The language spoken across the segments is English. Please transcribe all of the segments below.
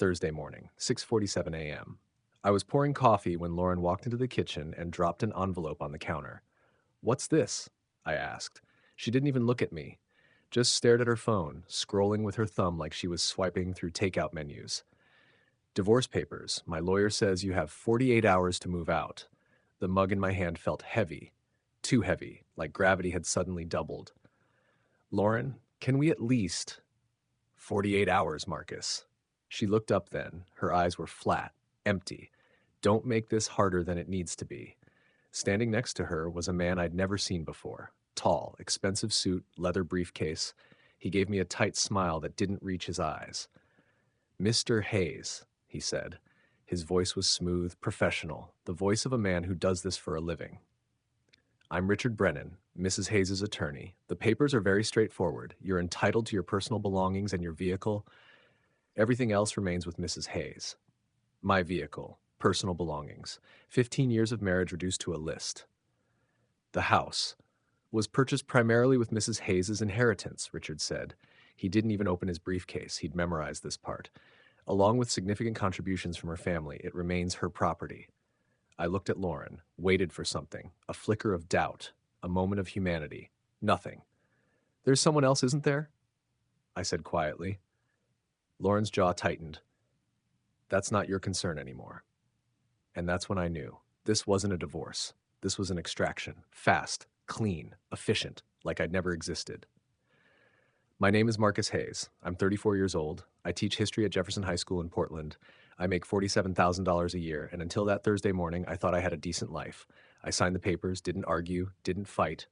Thursday morning, 6:47 a.m. I was pouring coffee when Lauren walked into the kitchen and dropped an envelope on the counter. "What's this?" I asked. She didn't even look at me, just stared at her phone, scrolling with her thumb like she was swiping through takeout menus. "Divorce papers. My lawyer says you have 48 hours to move out." The mug in my hand felt heavy, too heavy, like gravity had suddenly doubled. "Lauren, can we at least—" 48 hours, Marcus. She looked up then. Her eyes were flat, empty. "Don't make this harder than it needs to be." Standing next to her was a man I'd never seen before. Tall, expensive suit, leather briefcase. He gave me a tight smile that didn't reach his eyes. "Mr. Hayes," he said. His voice was smooth, professional, the voice of a man who does this for a living. "I'm Richard Brennan, Mrs. Hayes' attorney. The papers are very straightforward. You're entitled to your personal belongings and your vehicle. Everything else remains with Mrs. Hayes. My vehicle, personal belongings, 15 years of marriage reduced to a list. The house was purchased primarily with Mrs. Hayes' inheritance," Richard said. He didn't even open his briefcase. He'd memorized this part. "Along with significant contributions from her family, it remains her property." I looked at Lauren, waited for something, a flicker of doubt, a moment of humanity. Nothing. "There's someone else, isn't there?" I said quietly. Lauren's jaw tightened. "That's not your concern anymore." And that's when I knew. This wasn't a divorce. This was an extraction. Fast, clean, efficient, like I'd never existed. "My name is Marcus Hayes. I'm 34 years old. I teach history at Jefferson High School in Portland. I make $47,000 a year, and until that Thursday morning, I thought I had a decent life. I signed the papers, didn't argue, didn't fight.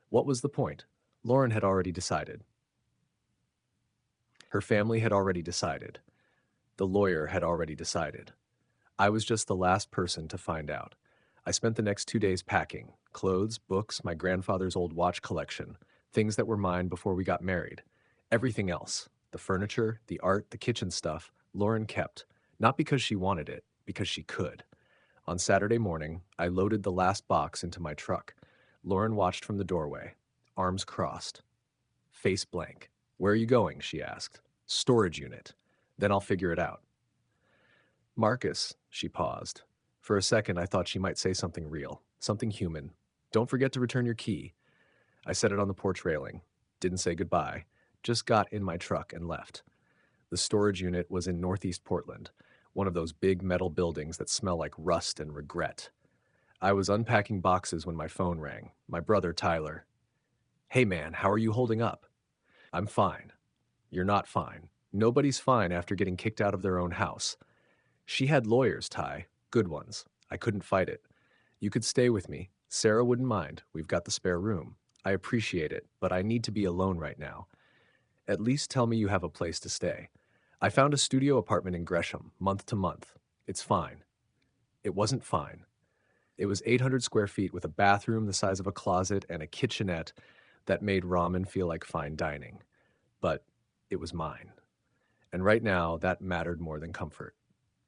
What was the point? Lauren had already decided. Her family had already decided. The lawyer had already decided. I was just the last person to find out. I spent the next 2 days packing. Clothes, books, my grandfather's old watch collection. Things that were mine before we got married. Everything else, the furniture, the art, the kitchen stuff, Lauren kept. Not because she wanted it, because she could. On Saturday morning, I loaded the last box into my truck. Lauren watched from the doorway, arms crossed, face blank. "Where are you going?" she asked. "Storage unit. Then I'll figure it out." "Marcus," she paused. For a second, I thought she might say something real, something human. "Don't forget to return your key." I set it on the porch railing. Didn't say goodbye. Just got in my truck and left. The storage unit was in Northeast Portland, one of those big metal buildings that smell like rust and regret. I was unpacking boxes when my phone rang. My brother, Tyler. "Hey man, how are you holding up?" "I'm fine." "You're not fine. Nobody's fine after getting kicked out of their own house." "She had lawyers, Ty. Good ones. I couldn't fight it." "You could stay with me. Sarah wouldn't mind. We've got the spare room." "I appreciate it, but I need to be alone right now." "At least tell me you have a place to stay." "I found a studio apartment in Gresham, month to month. It's fine." It wasn't fine. It was 800 square feet with a bathroom the size of a closet and a kitchenette that made ramen feel like fine dining. But it was mine. And right now, that mattered more than comfort.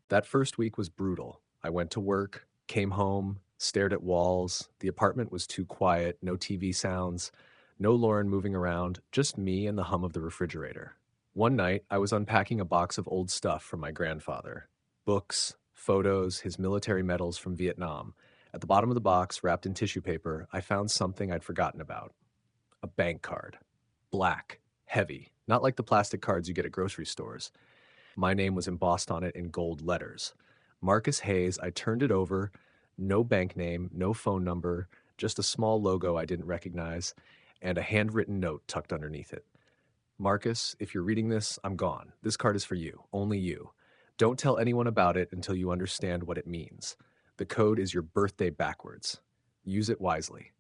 That first week was brutal. I went to work, came home, stared at walls. The apartment was too quiet, no TV sounds, no Lauren moving around, just me and the hum of the refrigerator. One night, I was unpacking a box of old stuff from my grandfather. Books, photos, his military medals from Vietnam. At the bottom of the box, wrapped in tissue paper, I found something I'd forgotten about. A bank card. Black, heavy, not like the plastic cards you get at grocery stores. My name was embossed on it in gold letters. Marcus Hayes. I turned it over. No bank name, no phone number, just a small logo I didn't recognize, and a handwritten note tucked underneath it. "Marcus, if you're reading this, I'm gone. This card is for you, only you. Don't tell anyone about it until you understand what it means. The code is your birthday backwards. Use it wisely.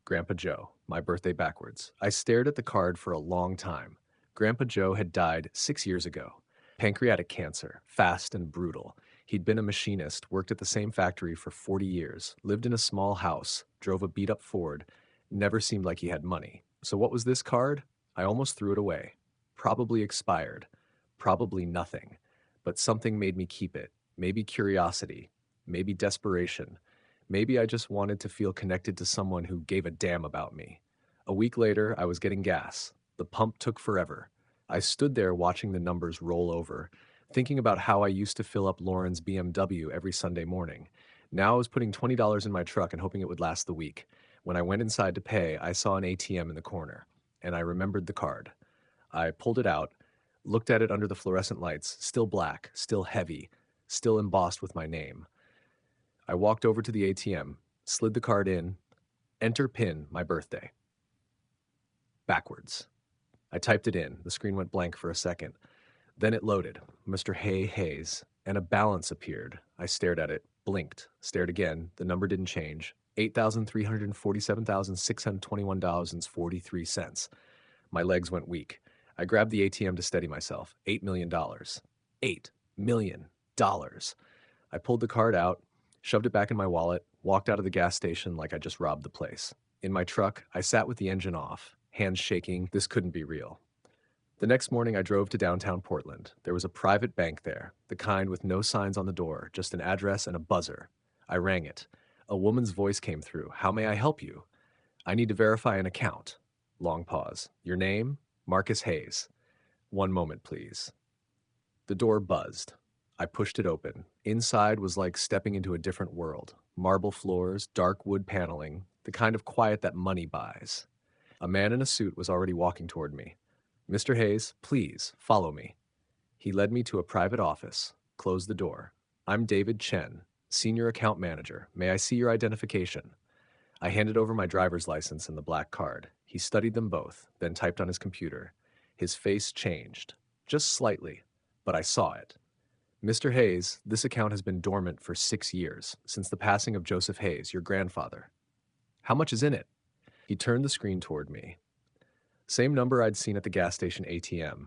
Grandpa Joe, my birthday backwards." I stared at the card for a long time. Grandpa Joe had died 6 years ago. Pancreatic cancer, fast and brutal. He'd been a machinist, worked at the same factory for 40 years, lived in a small house, drove a beat-up Ford, never seemed like he had money. So what was this card? I almost threw it away. Probably expired. Probably nothing. But something made me keep it. Maybe curiosity. Maybe desperation. Maybe I just wanted to feel connected to someone who gave a damn about me. A week later, I was getting gas. The pump took forever. I stood there watching the numbers roll over, thinking about how I used to fill up Lauren's BMW every Sunday morning. Now I was putting $20 in my truck and hoping it would last the week. When I went inside to pay, I saw an ATM in the corner, and I remembered the card. I pulled it out, looked at it under the fluorescent lights, still black, still heavy, still embossed with my name. I walked over to the ATM, slid the card in, enter PIN, my birthday. Backwards. I typed it in. The screen went blank for a second. Then it loaded, Mr. Hayes, and a balance appeared. I stared at it, blinked, stared again. The number didn't change. $8,347,621.43. My legs went weak. I grabbed the ATM to steady myself. $8 million. $8 million. I pulled the card out, shoved it back in my wallet, walked out of the gas station like I just robbed the place. In my truck, I sat with the engine off, hands shaking. This couldn't be real. The next morning, I drove to downtown Portland. There was a private bank there, the kind with no signs on the door, just an address and a buzzer. I rang it. A woman's voice came through. How may I help you? I need to verify an account. Long pause. Your name? Marcus Hayes. One moment, please. The door buzzed. I pushed it open. Inside was like stepping into a different world. Marble floors, dark wood paneling, the kind of quiet that money buys. A man in a suit was already walking toward me. Mr. Hayes, please, follow me. He led me to a private office, closed the door. I'm David Chen, Senior Account Manager. May I see your identification? I handed over my driver's license and the black card. He studied them both, then typed on his computer. His face changed, just slightly, but I saw it. Mr. Hayes, this account has been dormant for 6 years, since the passing of Joseph Hayes, your grandfather. How much is in it? He turned the screen toward me. Same number I'd seen at the gas station ATM.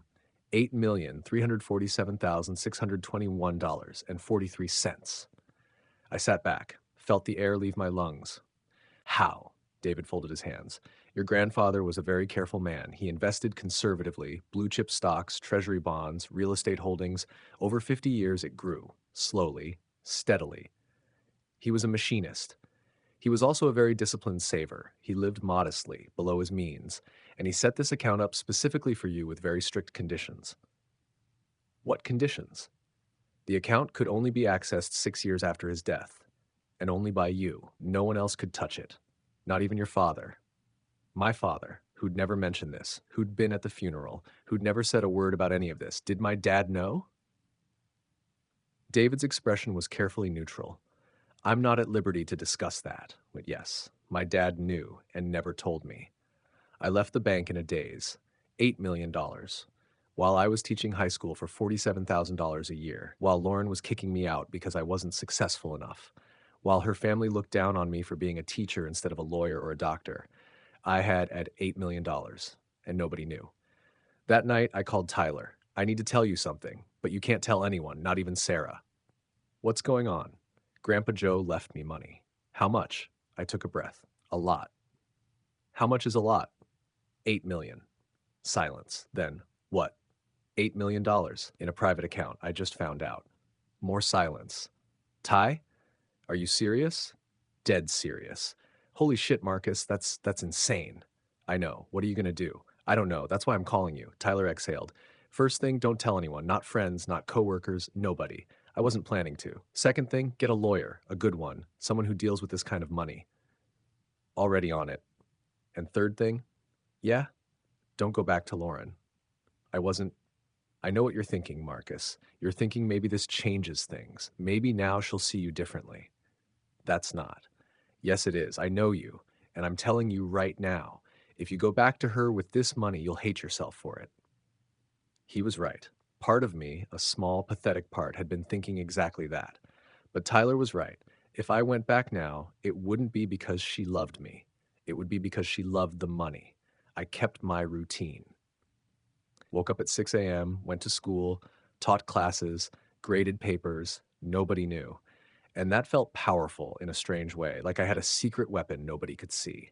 $8,347,621.43. I sat back, felt the air leave my lungs. How? David folded his hands. Your grandfather was a very careful man. He invested conservatively, blue chip stocks, treasury bonds, real estate holdings. Over 50 years it grew, slowly, steadily. He was a machinist. He was also a very disciplined saver. He lived modestly, below his means, and he set this account up specifically for you with very strict conditions. What conditions? The account could only be accessed 6 years after his death, and only by you. No one else could touch it, not even your father. My father, who'd never mentioned this, who'd been at the funeral, who'd never said a word about any of this. Did my dad know? David's expression was carefully neutral. I'm not at liberty to discuss that, but yes, my dad knew and never told me. I left the bank in a daze. $8 million. While I was teaching high school for $47,000 a year, while Lauren was kicking me out because I wasn't successful enough, while her family looked down on me for being a teacher instead of a lawyer or a doctor, I had at $8 million, and nobody knew. That night, I called Tyler. I need to tell you something, but you can't tell anyone, not even Sarah. What's going on? Grandpa Joe left me money. How much? I took a breath. A lot. How much is a lot? 8 million. Silence. Then, what? $8 million in a private account. I just found out. More silence. Ty? Are you serious? Dead serious. Holy shit, Marcus, that's insane. I know. What are you gonna do? I don't know. That's why I'm calling you. Tyler exhaled. First thing, don't tell anyone. Not friends, not coworkers, nobody. I wasn't planning to. Second thing, get a lawyer, a good one, someone who deals with this kind of money. Already on it. And third thing, yeah, don't go back to Lauren. I know what you're thinking, Marcus. You're thinking maybe this changes things. Maybe now she'll see you differently. That's not. Yes, it is. I know you. And I'm telling you right now, if you go back to her with this money, you'll hate yourself for it. He was right. Part of me, a small, pathetic part, had been thinking exactly that. But Tyler was right. If I went back now, it wouldn't be because she loved me. It would be because she loved the money. I kept my routine. Woke up at 6 a.m., went to school, taught classes, graded papers. Nobody knew. And that felt powerful in a strange way, like I had a secret weapon nobody could see.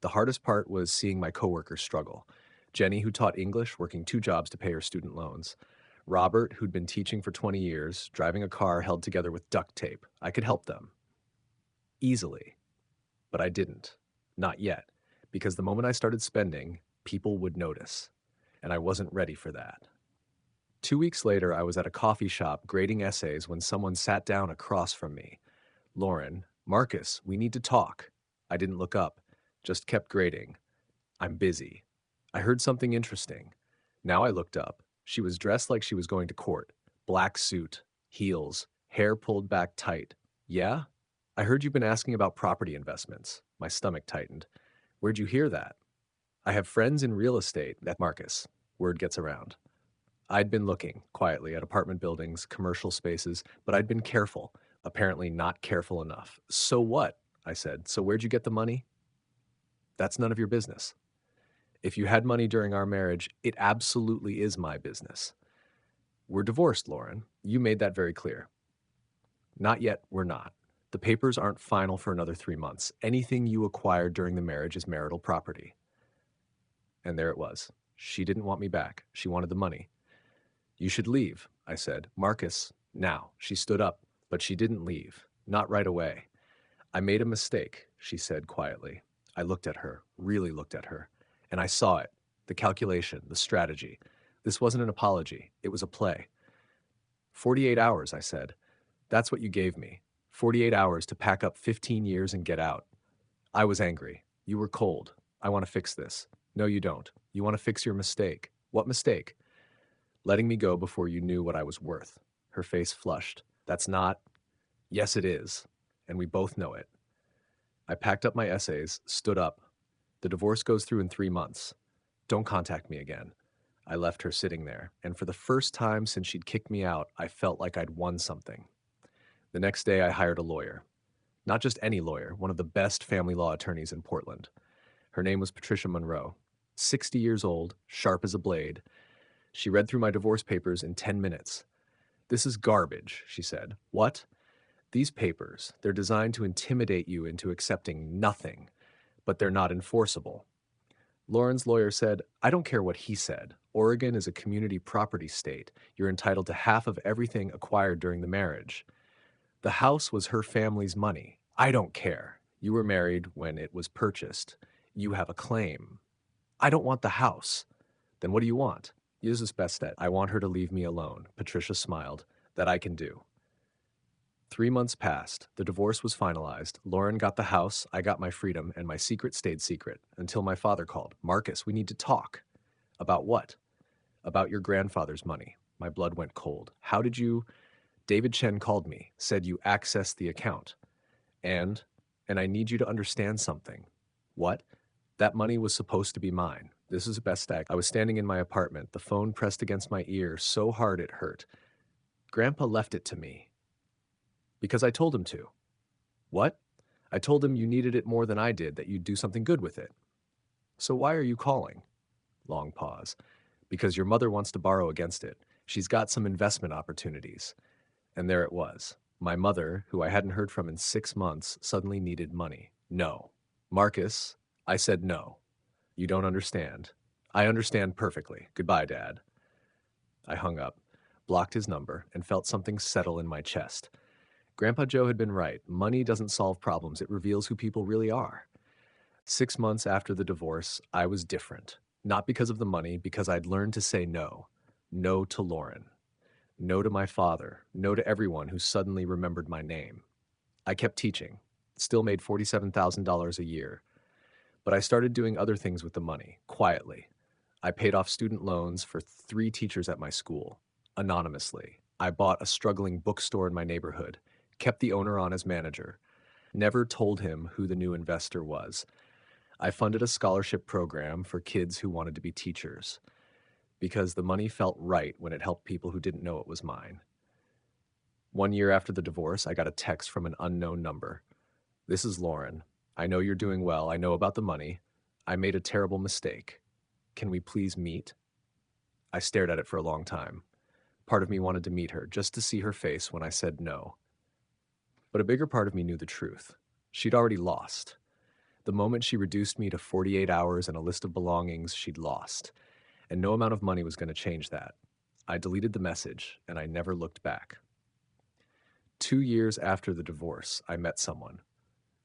The hardest part was seeing my coworkers struggle. Jenny, who taught English, working 2 jobs to pay her student loans. Robert, who'd been teaching for 20 years, driving a car held together with duct tape. I could help them. Easily. But I didn't. Not yet. Because the moment I started spending, people would notice. And I wasn't ready for that. 2 weeks later, I was at a coffee shop grading essays when someone sat down across from me. Lauren, Marcus, we need to talk. I didn't look up, just kept grading. I'm busy. I heard something interesting. Now I looked up. She was dressed like she was going to court. Black suit, heels, hair pulled back tight. Yeah? I heard you've been asking about property investments. My stomach tightened. Where'd you hear that? I have friends in real estate. That Marcus. Word gets around. I'd been looking, quietly, at apartment buildings, commercial spaces, but I'd been careful. Apparently not careful enough. So what? I said. So where'd you get the money? That's none of your business. If you had money during our marriage, it absolutely is my business. We're divorced, Lauren. You made that very clear. Not yet, we're not. The papers aren't final for another 3 months. Anything you acquired during the marriage is marital property. And there it was. She didn't want me back. She wanted the money. You should leave, I said. Marcus, now. She stood up, but she didn't leave. Not right away. I made a mistake, she said quietly. I looked at her, really looked at her, and I saw it. The calculation, the strategy. This wasn't an apology. It was a play. 48 hours, I said. That's what you gave me. 48 hours to pack up 15 years and get out. I was angry. You were cold. I want to fix this. No, you don't. You want to fix your mistake. What mistake? Letting me go before you knew what I was worth. Her face flushed. That's not. Yes, it is. And we both know it. I packed up my essays, stood up. The divorce goes through in 3 months. Don't contact me again. I left her sitting there, and for the first time since she'd kicked me out, I felt like I'd won something. The next day, I hired a lawyer. Not just any lawyer, one of the best family law attorneys in Portland. Her name was Patricia Monroe. 60 years old, sharp as a blade. She read through my divorce papers in 10 minutes. This is garbage, she said. What? These papers, they're designed to intimidate you into accepting nothing, but they're not enforceable. Lauren's lawyer said, I don't care what he said. Oregon is a community property state. You're entitled to half of everything acquired during the marriage. The house was her family's money. I don't care. You were married when it was purchased. You have a claim. I don't want the house. Then what do you want? Use this best at. I want her to leave me alone. Patricia smiled. That I can do. 3 months passed. The divorce was finalized. Lauren got the house, I got my freedom, and my secret stayed secret until my father called. Marcus, we need to talk. About what? About your grandfather's money. My blood went cold. How did you? David Chen called me, said you accessed the account. And I need you to understand something. What? That money was supposed to be mine. This is the best act. I was standing in my apartment, the phone pressed against my ear so hard it hurt. Grandpa left it to me. Because I told him to. What? I told him you needed it more than I did, that you'd do something good with it. So why are you calling? Long pause. Because your mother wants to borrow against it. She's got some investment opportunities. And there it was. My mother, who I hadn't heard from in 6 months, suddenly needed money. No. Marcus, I said no. You don't understand. I understand perfectly. Goodbye, Dad. I hung up, blocked his number, and felt something settle in my chest. Grandpa Joe had been right. Money doesn't solve problems. It reveals who people really are. 6 months after the divorce, I was different. Not because of the money, because I'd learned to say no. No to Lauren. No to my father. No to everyone who suddenly remembered my name. I kept teaching. Still made $47,000 a year. But I started doing other things with the money, quietly. I paid off student loans for 3 teachers at my school, anonymously. I bought a struggling bookstore in my neighborhood, kept the owner on as manager, never told him who the new investor was. I funded a scholarship program for kids who wanted to be teachers, because the money felt right when it helped people who didn't know it was mine. 1 year after the divorce, I got a text from an unknown number. This is Lauren. I know you're doing well. I know about the money. I made a terrible mistake. Can we please meet? I stared at it for a long time. Part of me wanted to meet her, just to see her face when I said no. But a bigger part of me knew the truth. She'd already lost. The moment she reduced me to 48 hours and a list of belongings, she'd lost. And no amount of money was going to change that. I deleted the message, and I never looked back. 2 years after the divorce, I met someone.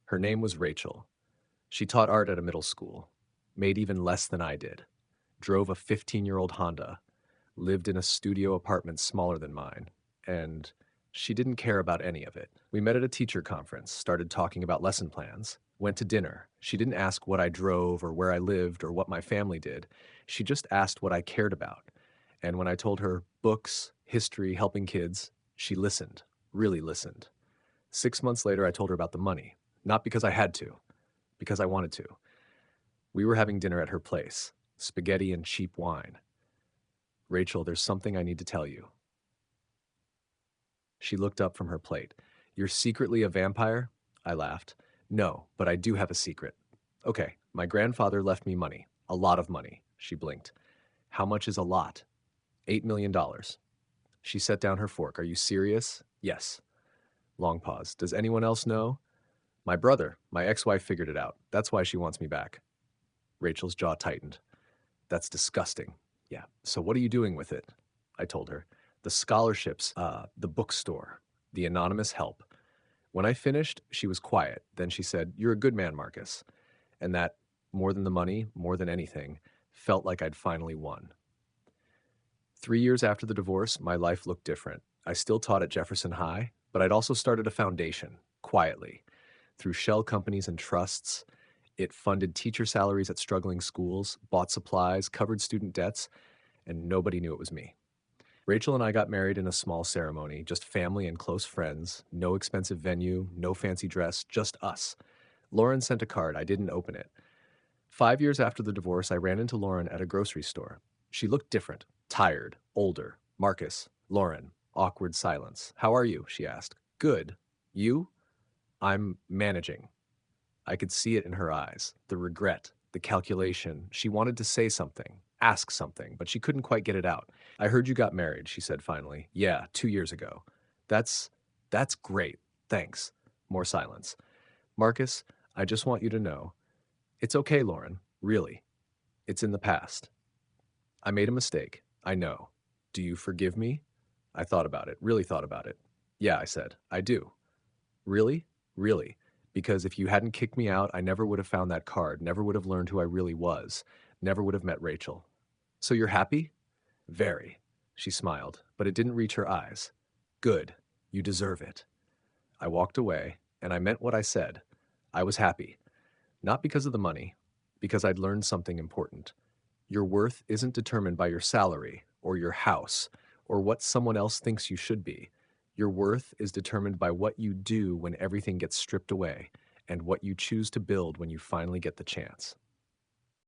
Her name was Rachel. She taught art at a middle school, made even less than I did, drove a 15-year-old Honda. lived in a studio apartment smaller than mine, and she didn't care about any of it. We met at a teacher conference, started talking about lesson plans, went to dinner. She didn't ask what I drove or where I lived or what my family did. She just asked what I cared about. And when I told her books, history, helping kids, she listened, really listened. 6 months later, I told her about the money, not because I had to, because I wanted to. We were having dinner at her place, spaghetti and cheap wine. Rachel, there's something I need to tell you. She looked up from her plate. You're secretly a vampire? I laughed. No, but I do have a secret. Okay, my grandfather left me money. A lot of money. She blinked. How much is a lot? $8 million. She set down her fork. Are you serious? Yes. Long pause. Does anyone else know? My brother, my ex-wife figured it out. That's why she wants me back. Rachel's jaw tightened. That's disgusting. Yeah. So what are you doing with it? I told her. The scholarships, the bookstore, the anonymous help. When I finished, she was quiet. Then she said, You're a good man, Marcus. And that, more than the money, more than anything, felt like I'd finally won. 3 years after the divorce, my life looked different. I still taught at Jefferson High, but I'd also started a foundation, quietly, through shell companies and trusts. It funded teacher salaries at struggling schools, bought supplies, covered student debts, and nobody knew it was me. Rachel and I got married in a small ceremony, just family and close friends, no expensive venue, no fancy dress, just us. Lauren sent a card. I didn't open it. 5 years after the divorce, I ran into Lauren at a grocery store. She looked different, tired, older. Marcus, Lauren, awkward silence. How are you? She asked. Good. You? I'm managing. I could see it in her eyes, the regret, the calculation. She wanted to say something, ask something, but she couldn't quite get it out. I heard you got married, she said finally. Yeah, 2 years ago. That's great. Thanks. More silence. Marcus, I just want you to know. It's okay, Lauren. Really. It's in the past. I made a mistake. I know. Do you forgive me? I thought about it, really thought about it. Yeah, I said, I do. Really? Really. Because if you hadn't kicked me out, I never would have found that card, never would have learned who I really was, never would have met Rachel. So you're happy? Very. She smiled, but it didn't reach her eyes. Good. You deserve it. I walked away, and I meant what I said. I was happy. Not because of the money, because I'd learned something important. Your worth isn't determined by your salary, or your house, or what someone else thinks you should be. Your worth is determined by what you do when everything gets stripped away, and what you choose to build when you finally get the chance.